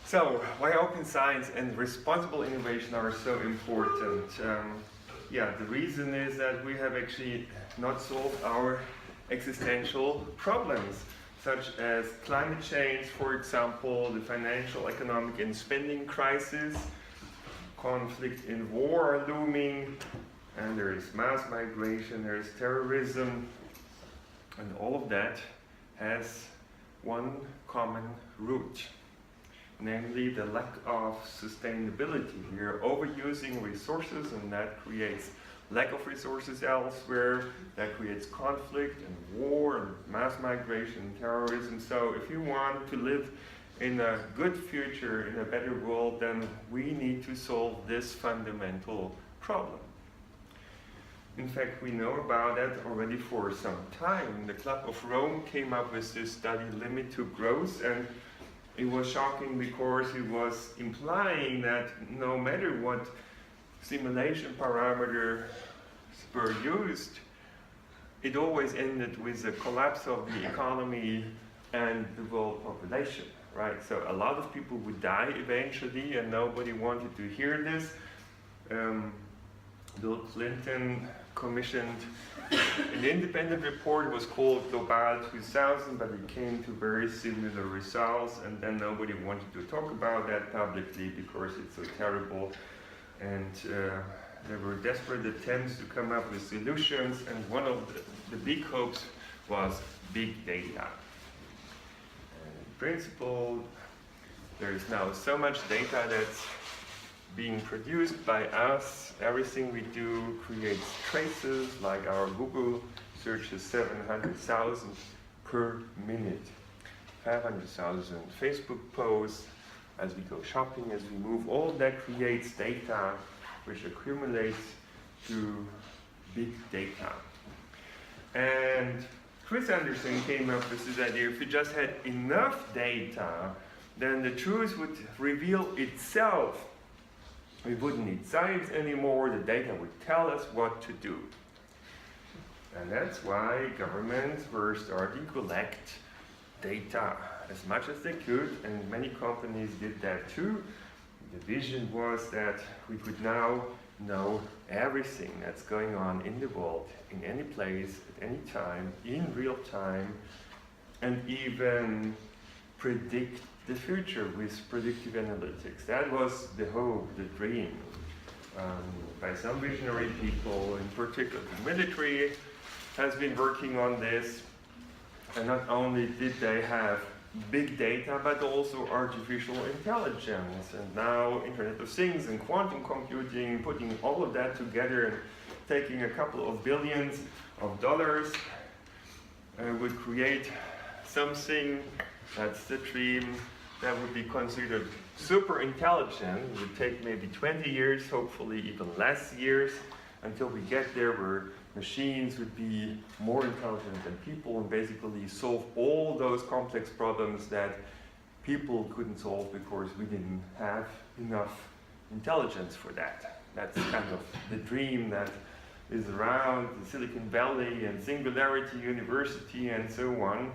So, why open science and responsible innovation are so important? The reason is that we have actually not solved our existential problems, such as climate change, for example, the financial, economic, and spending crisis, conflict and war are looming, and there is mass migration, there is terrorism, and all of that has one common root, namely the lack of sustainability. We are overusing resources, and that creates lack of resources elsewhere, that creates conflict and war and mass migration and terrorism. So if you want to live in a good future, in a better world, then we need to solve this fundamental problem. In fact, we know about that already for some time. The Club of Rome came up with this study, Limit to Growth, and it was shocking because it was implying that no matter what simulation parameters were used, it always ended with the collapse of the economy and the world population, right? So a lot of people would die eventually, and nobody wanted to hear this. Bill Clinton commissioned an independent report. It was called Global 2000, but it came to very similar results, and then nobody wanted to talk about that publicly because it's so terrible. And there were desperate attempts to come up with solutions, and one of the big hopes was big data. And in principle, there is now so much data that's being produced by us. Everything we do creates traces, like our Google searches 700,000 per minute, 500,000 Facebook posts, as we go shopping, as we move. All of that creates data which accumulates to big data. And Chris Anderson came up with this idea: if we just had enough data, then the truth would reveal itself. We wouldn't need science anymore, the data would tell us what to do. And that's why governments were starting to collect data as much as they could, and many companies did that too. The vision was that we could now know everything that's going on in the world, in any place, at any time, in real time, and even predict the future with predictive analytics. That was the hope, the dream, by some visionary people. In particular, the military has been working on this, and not only did they have big data, but also artificial intelligence, and now Internet of Things and quantum computing, putting all of that together and taking a couple of billions of dollars would create something, that's the dream, that would be considered super intelligent. It would take maybe 20 years, hopefully even less years, until we get there, where machines would be more intelligent than people and basically solve all those complex problems that people couldn't solve because we didn't have enough intelligence for that. That's kind of the dream that is around the Silicon Valley and Singularity University and so on.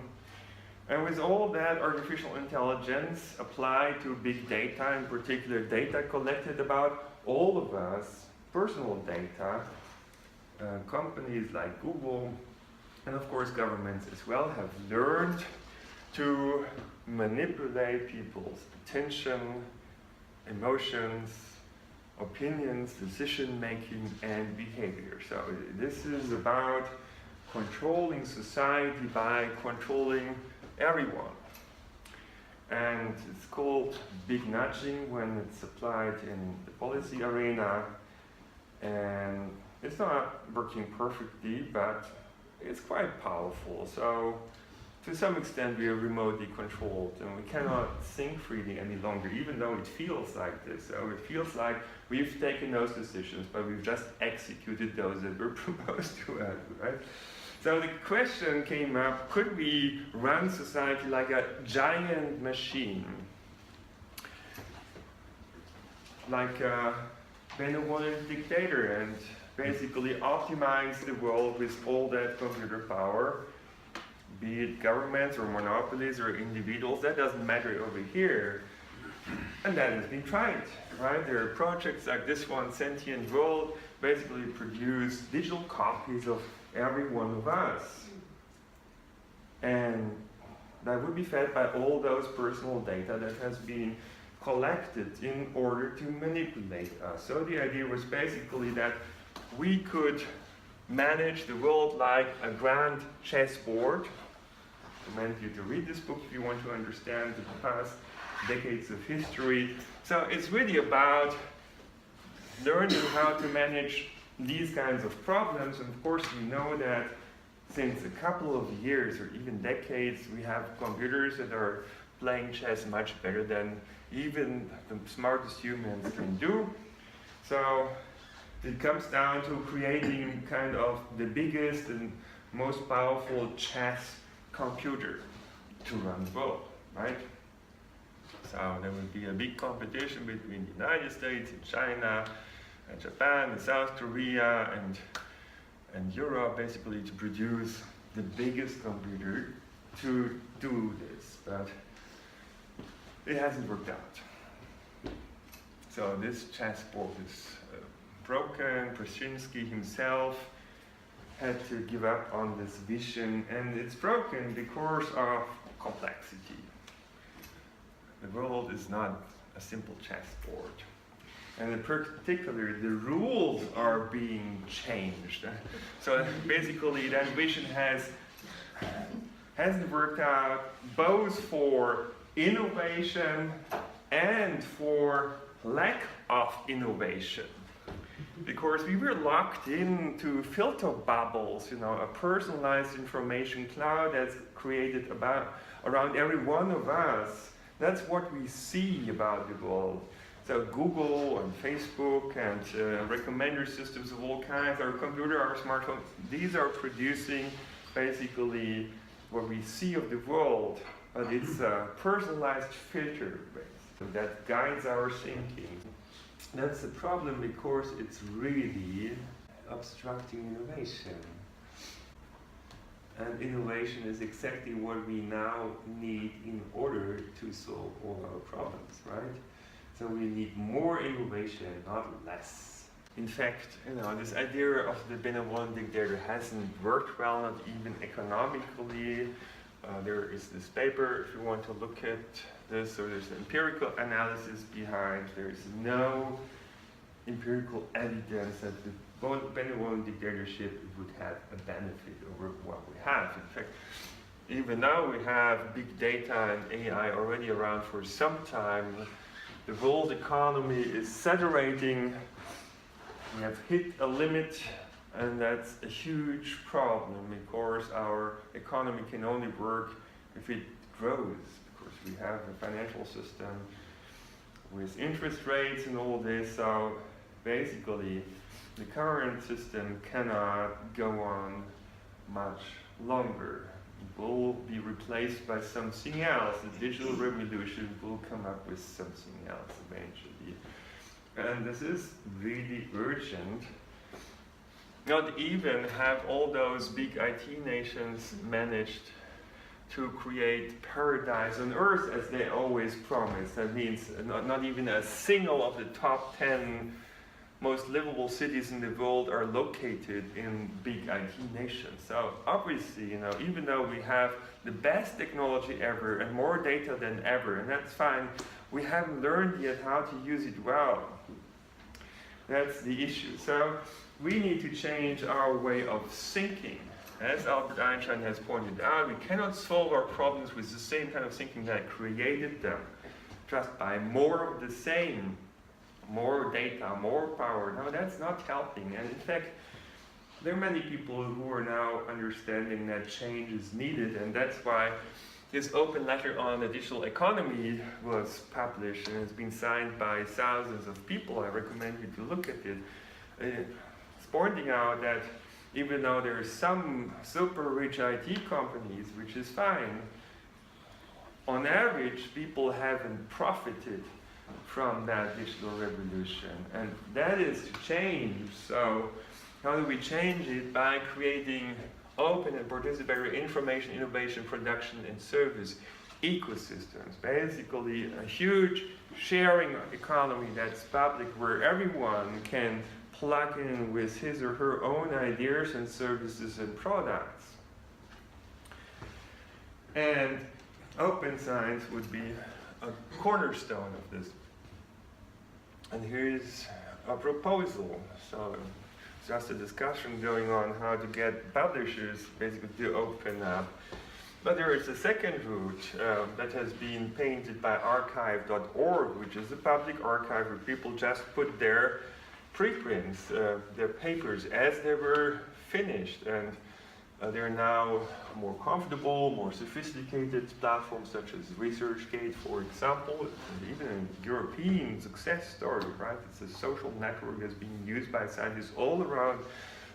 And with all that artificial intelligence applied to big data, in particular data collected about all of us, personal data, companies like Google, and of course governments as well, have learned to manipulate people's attention, emotions, opinions, decision-making, and behavior. So this is about controlling society by controlling everyone. And it's called big nudging when it's applied in the policy arena. And it's not working perfectly, but it's quite powerful. So to some extent we are remotely controlled, and we cannot think freely any longer, even though it feels like this. So it feels like we've taken those decisions, but we've just executed those that were proposed to us, right? So the question came up, could we run society like a giant machine? Like a benevolent dictator, and basically optimize the world with all that computer power, be it governments or monopolies or individuals, that doesn't matter over here. And that has been tried, right? There are projects like this one, Sentient World, basically produce digital copies of every one of us. And that would be fed by all those personal data that has been collected in order to manipulate us. So the idea was basically that we could manage the world like a grand chessboard. I recommend you to read this book if you want to understand the past decades of history. So it's really about learning how to manage these kinds of problems. And of course, we know that since a couple of years or even decades, we have computers that are playing chess much better than even the smartest humans can do. So it comes down to creating kind of the biggest and most powerful chess computer to run the world, right? So there will be a big competition between the United States and China and Japan and South Korea and Europe, basically to produce the biggest computer to do this, but it hasn't worked out. So this chessboard is broken. Brzezinski himself had to give up on this vision, and it's broken because of complexity. The world is not a simple chessboard. And in particular, the rules are being changed. So basically, that vision hasn't worked out both for innovation and for lack of innovation. Because we were locked into filter bubbles, a personalized information cloud that's created around every one of us. That's what we see about the world. So Google and Facebook and recommender systems of all kinds, our computer, our smartphone, these are producing basically what we see of the world, but it's a personalized filter that guides our thinking. That's the problem because it's really obstructing innovation. And innovation is exactly what we now need in order to solve all our problems, right? So we need more innovation, not less. In fact, this idea of the benevolent dictator hasn't worked well, not even economically. There is this paper, if you want to look at this, so there's empirical analysis behind. There is no empirical evidence that the benevolent dictatorship would have a benefit over what we have. In fact, even now we have big data and AI already around for some time. The world economy is saturating. We have hit a limit, and that's a huge problem because our economy can only work if it grows, because we have a financial system with interest rates and all this. So basically, the current system cannot go on much longer. It will be replaced by something else. The digital revolution will come up with something else eventually. And this is really urgent. Not even have all those big IT nations managed to create paradise on earth as they always promise. That means not even a single of the top 10 most livable cities in the world are located in big IT nations. So obviously, even though we have the best technology ever and more data than ever, and that's fine, we haven't learned yet how to use it well. That's the issue. So we need to change our way of thinking. As Albert Einstein has pointed out, we cannot solve our problems with the same kind of thinking that created them, just by more of the same. More data, more power. No, that's not helping. And in fact, there are many people who are now understanding that change is needed, and that's why this open letter on the digital economy was published and has been signed by thousands of people. I recommend you to look at it. It's pointing out that even though there are some super rich IT companies, which is fine, on average, people haven't profited from that digital revolution, and that is to change. So how do we change it? By creating open and participatory information, innovation, production, and service ecosystems, basically a huge sharing economy that's public, where everyone can plug in with his or her own ideas and services and products. And open science would be a cornerstone of this. And here's a proposal. So just a discussion going on how to get publishers basically to open up. But there is a second route that has been painted by archive.org, which is a public archive where people just put their preprints, their papers as they were finished. And they're now more comfortable, more sophisticated platforms such as ResearchGate, for example, and even a European success story, right? It's a social network that's being used by scientists all around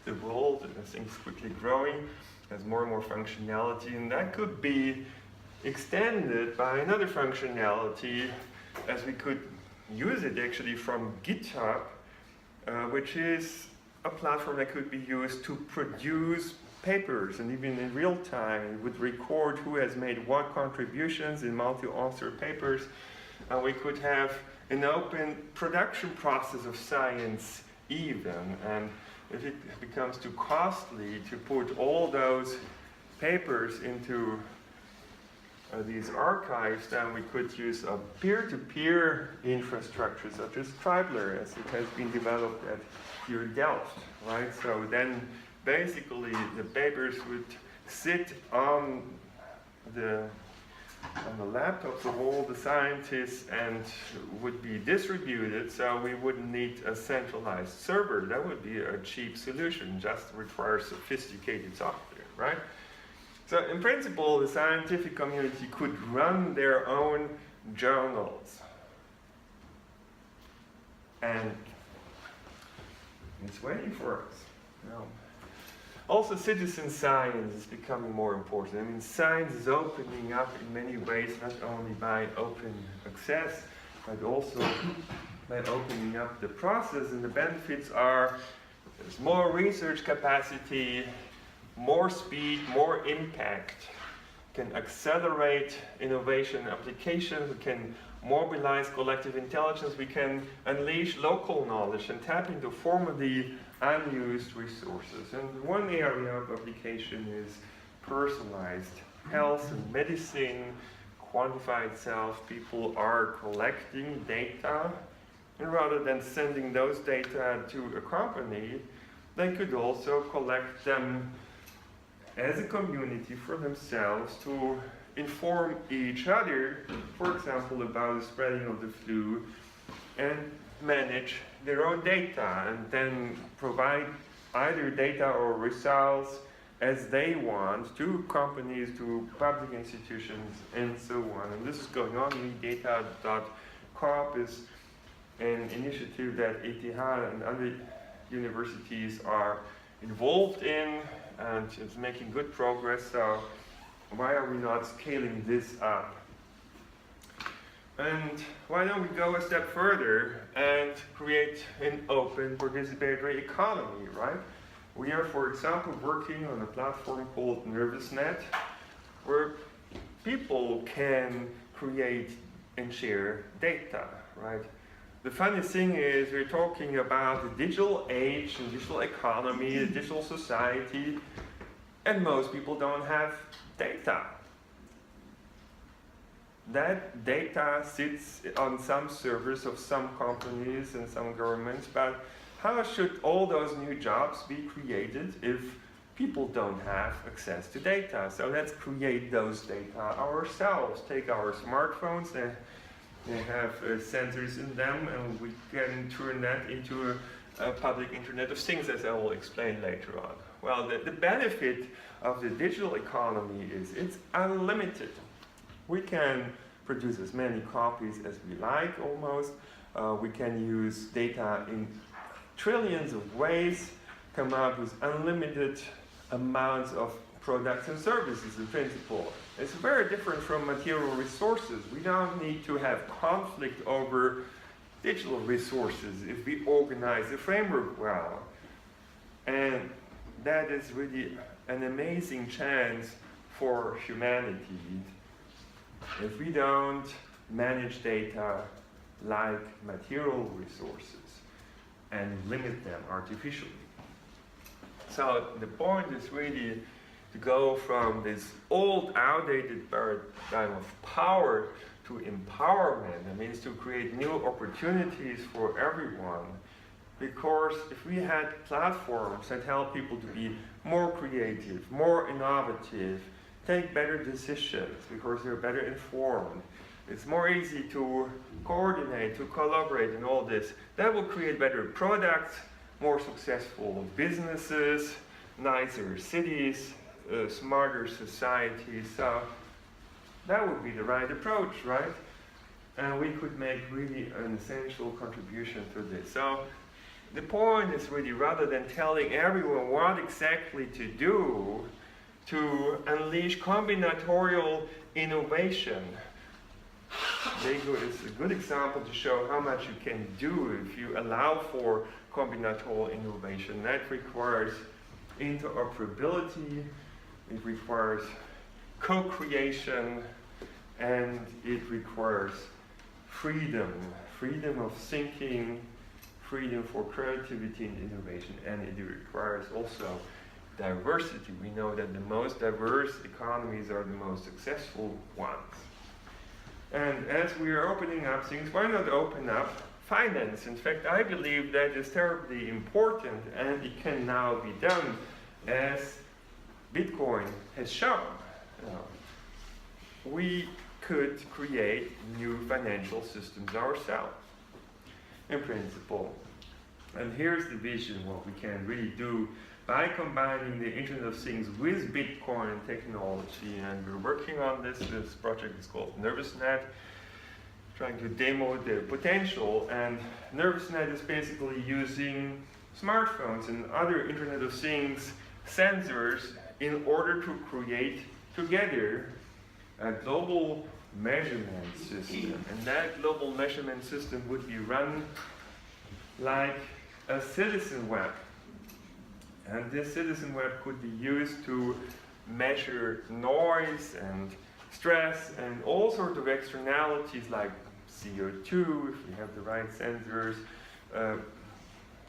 the world, and as things quickly growing, has more and more functionality, and that could be extended by another functionality, as we could use it actually from GitHub, which is a platform that could be used to produce papers, and even in real time it would record who has made what contributions in multi-author papers. We could have an open production process of science even, and if it becomes too costly to put all those papers into these archives, then we could use a peer-to-peer infrastructure such as Scribbler, as it has been developed at UR Delft, right? So then basically the papers would sit on the laptops of all the scientists and would be distributed, so we wouldn't need a centralized server. That would be a cheap solution, just requires sophisticated software, right? So in principle, the scientific community could run their own journals. And it's waiting for us. You know. Also, citizen science is becoming more important. I mean, science is opening up in many ways, not only by open access, but also by opening up the process. And the benefits are there's more research capacity, more speed, more impact, can accelerate innovation applications, we can mobilize collective intelligence, we can unleash local knowledge and tap into formerly unused resources. And one area of application is personalized health and medicine, quantified self. People are collecting data, and rather than sending those data to a company, they could also collect them as a community for themselves to inform each other, for example, about the spreading of the flu, and manage their own data, and then provide either data or results as they want to companies, to public institutions, and so on. And this is going on. Medata.corp is an initiative that ETH and other universities are involved in, and it's making good progress. So why are we not scaling this up? And why don't we go a step further and create an open participatory economy, right? We are, for example, working on a platform called NervousNet, where people can create and share data, right? The funny thing is we're talking about the digital age and digital economy, the digital society, and most people don't have data. That data sits on some servers of some companies and some governments, but how should all those new jobs be created if people don't have access to data? So let's create those data ourselves. Take our smartphones, they have sensors in them, and we can turn that into a public Internet of Things, as I will explain later on. Well, the benefit of the digital economy is it's unlimited. We can produce as many copies as we like, almost. We can use data in trillions of ways, come up with unlimited amounts of products and services in principle. It's very different from material resources. We don't need to have conflict over digital resources if we organize the framework well. And that is really an amazing chance for humanity. if we don't manage data like material resources and limit them artificially. So the point is really to go from this old, outdated paradigm of power to empowerment. That means to create new opportunities for everyone. Because if we had platforms that help people to be more creative, more innovative, take better decisions because they're better informed, it's more easy to coordinate, to collaborate and all this, that will create better products, more successful businesses, nicer cities, smarter societies. So that would be the right approach, right? And we could make really an essential contribution to this. So the point is really, rather than telling everyone what exactly to do, to unleash combinatorial innovation. Lego is a good example to show how much you can do if you allow for combinatorial innovation. That requires interoperability, it requires co-creation, and it requires freedom. Freedom of thinking, freedom for creativity and innovation, and it requires also diversity. We know that the most diverse economies are the most successful ones. And as we are opening up things, why not open up finance? In fact, I believe that is terribly important, and it can now be done, as Bitcoin has shown. We could create new financial systems ourselves, in principle. And here's the vision, what we can really do by combining the Internet of Things with Bitcoin technology. And we're working on this. This project is called NervousNet, trying to demo the potential. And NervousNet is basically using smartphones and other Internet of Things sensors in order to create together a global measurement system. And that global measurement system would be run like a citizen web. And this citizen web could be used to measure noise and stress and all sorts of externalities like CO2, if we have the right sensors,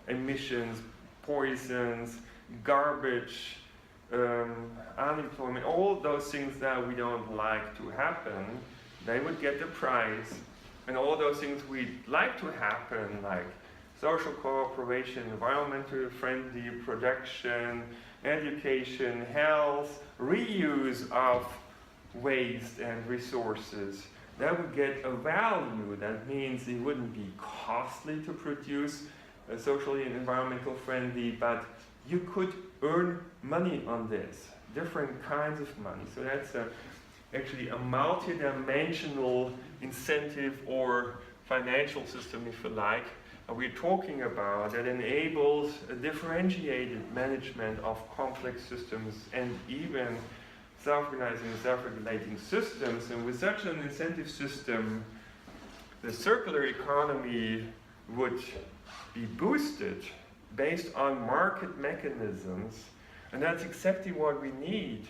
emissions, poisons, garbage, unemployment, all those things that we don't like to happen, they would get the prize. And all those things we'd like to happen, like social cooperation, environmentally friendly production, education, health, reuse of waste and resources, that would get a value. That means it wouldn't be costly to produce socially and environmental friendly, but you could earn money on this, different kinds of money. So that's actually a multi-dimensional incentive or financial system, if you like, we're talking about that enables a differentiated management of complex systems and even self-organizing and self-regulating systems. And with such an incentive system, the circular economy would be boosted based on market mechanisms, and that's exactly what we need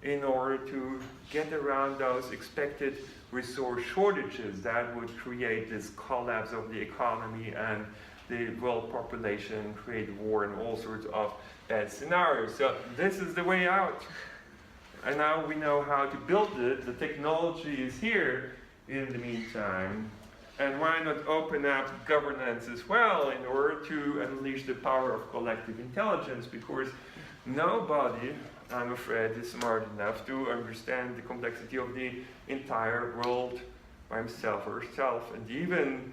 in order to get around those expected resource shortages that would create this collapse of the economy and the world population, create war and all sorts of bad scenarios. So this is the way out. And now we know how to build it. The technology is here in the meantime. And why not open up governance as well in order to unleash the power of collective intelligence? Because nobody, I'm afraid, is smart enough to understand the complexity of the entire world by himself or herself, and even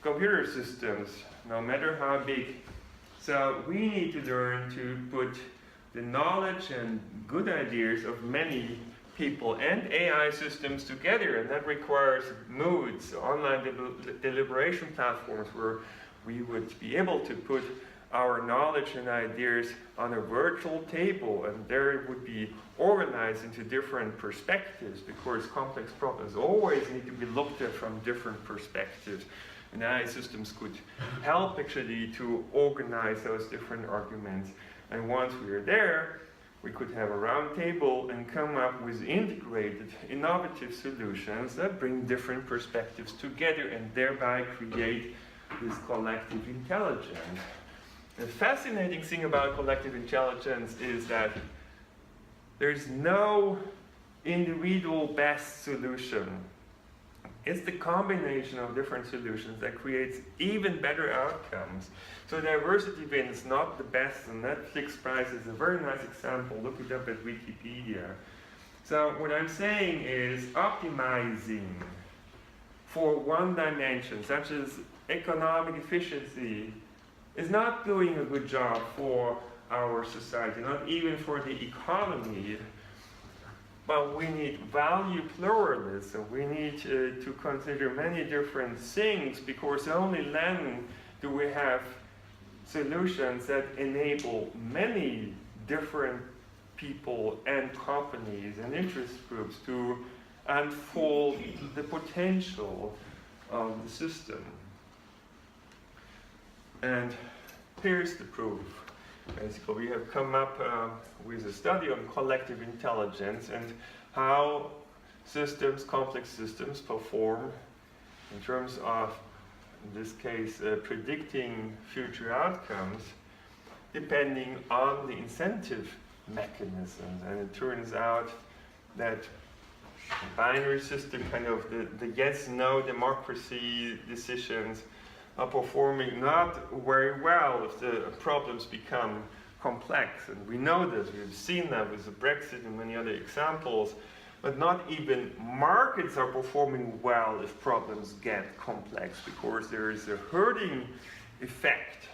computer systems, no matter how big. So we need to learn to put the knowledge and good ideas of many people and AI systems together, and that requires moods, online deliberation platforms, where we would be able to put our knowledge and ideas on a virtual table, and there it would be organized into different perspectives, because complex problems always need to be looked at from different perspectives. And AI systems could help actually to organize those different arguments. And once we are there, we could have a round table and come up with integrated, innovative solutions that bring different perspectives together and thereby create this collective intelligence. The fascinating thing about collective intelligence is that there's no individual best solution. It's the combination of different solutions that creates even better outcomes. So diversity wins, not the best. The Netflix prize is a very nice example. Look it up at Wikipedia. So what I'm saying is optimizing for one dimension, such as economic efficiency, is not doing a good job for our society, not even for the economy. But we need value pluralism. We need to consider many different things, because only then do we have solutions that enable many different people and companies and interest groups to unfold the potential of the system. And here's the proof. Basically, we have come up with a study on collective intelligence and how systems, complex systems, perform in terms of, in this case, predicting future outcomes, depending on the incentive mechanisms. And it turns out that the binary system, kind of the yes-no democracy decisions, are performing not very well if the problems become complex. And we know this, we've seen that with the Brexit and many other examples, but not even markets are performing well if problems get complex, because there is a herding effect.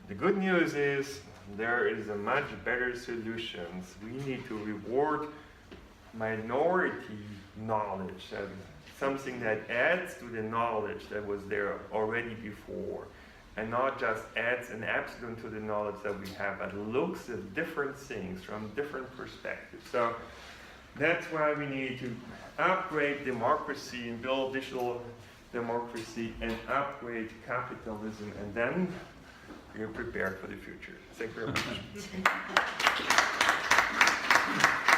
The good news is there is a much better solution. We need to reward minority knowledge, and something that adds to the knowledge that was there already before, and not just adds an absolute to the knowledge that we have, but looks at different things from different perspectives. So that's why we need to upgrade democracy and build digital democracy and upgrade capitalism, and then we are prepared for the future. Thank you very much.